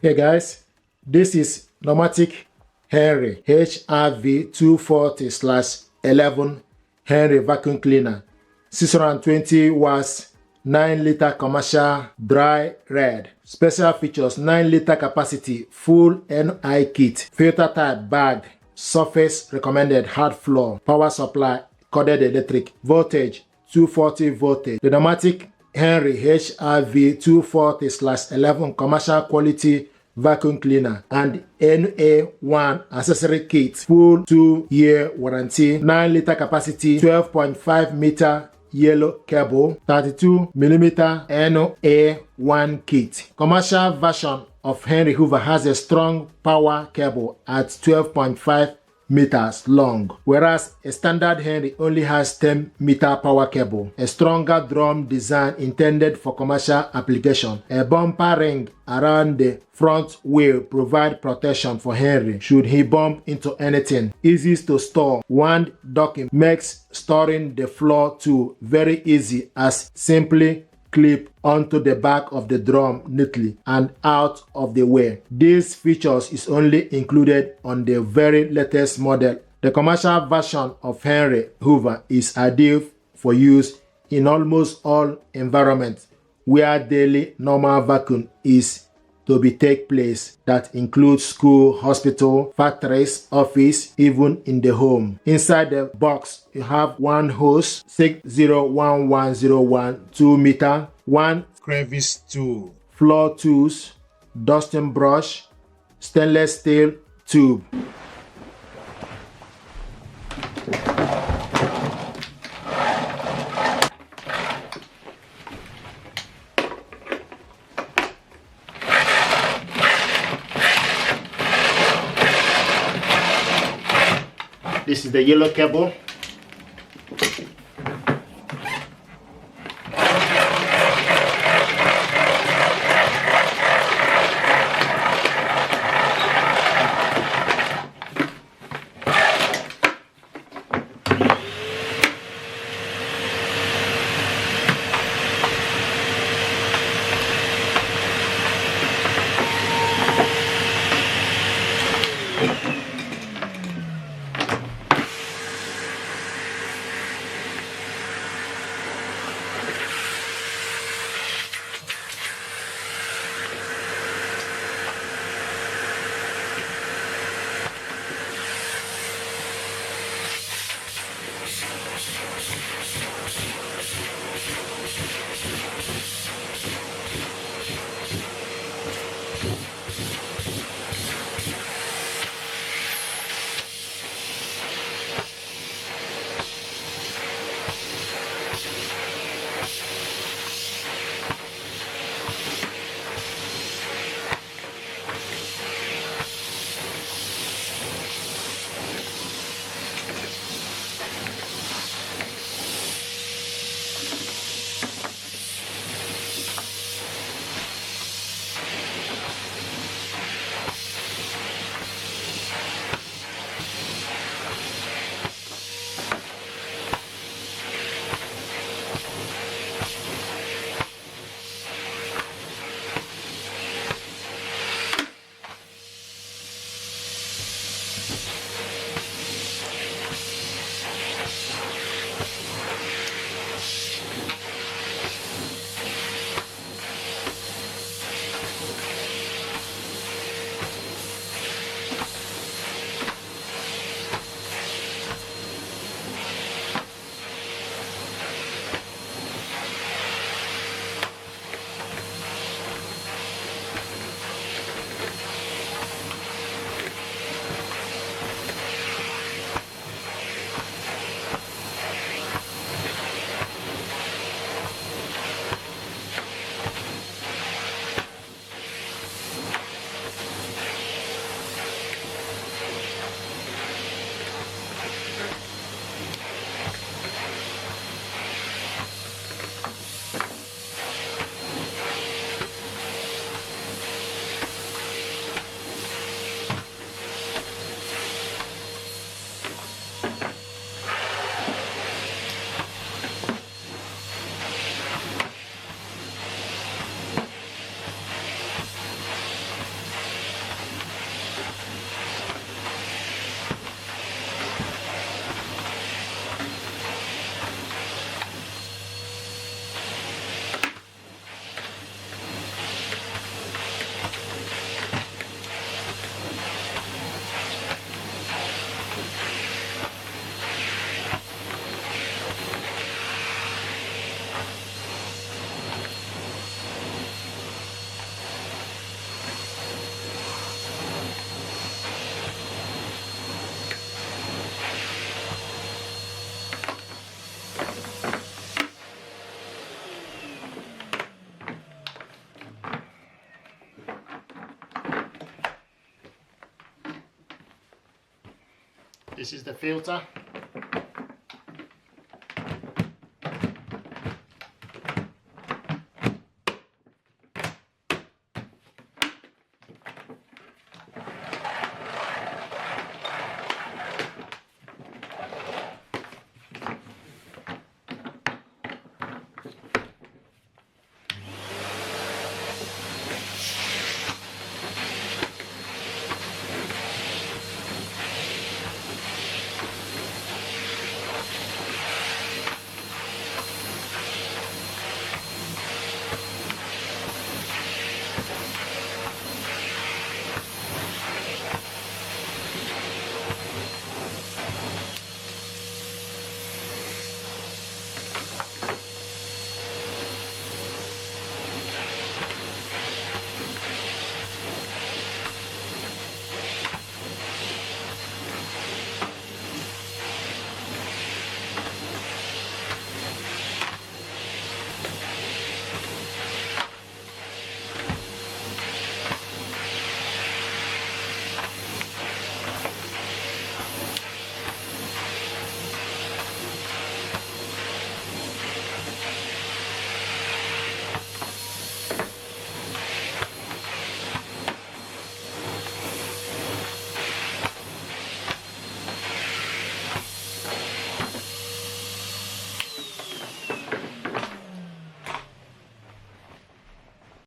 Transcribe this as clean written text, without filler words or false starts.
Hey guys, this is Numatic Henry HRV240/11 Henry vacuum cleaner, 620 watts, 9-liter commercial dry red. Special features: 9-liter capacity, full NI kit, filter type bag, surface recommended hard floor, power supply corded electric, voltage 240 voltage. The Numatic Henry HRV240/11 commercial quality vacuum cleaner and NA1 accessory kit, full 2-year warranty, 9-liter capacity, 12.5 meter yellow cable, 32mm NA1 kit. Commercial version of Henry Hoover has a strong power cable at 12.5 meters long, whereas a standard Henry only has 10-meter power cable. A stronger drum design intended for commercial application. A bumper ring around the front wheel provide protection for Henry should he bump into anything. Easy to store. Wand docking makes storing the floor tool very easy, as simply clip onto the back of the drum neatly and out of the way. These features is only included on the very latest model. The commercial version of Henry Hoover is ideal for use in almost all environments where daily normal vacuum is to be take place. That includes school, hospital, factories, office, even in the home. Inside the box, you have one hose, 601101 2-meter, one crevice tool, floor tools, dusting brush, stainless steel tube. This is the yellow cable. This is the filter.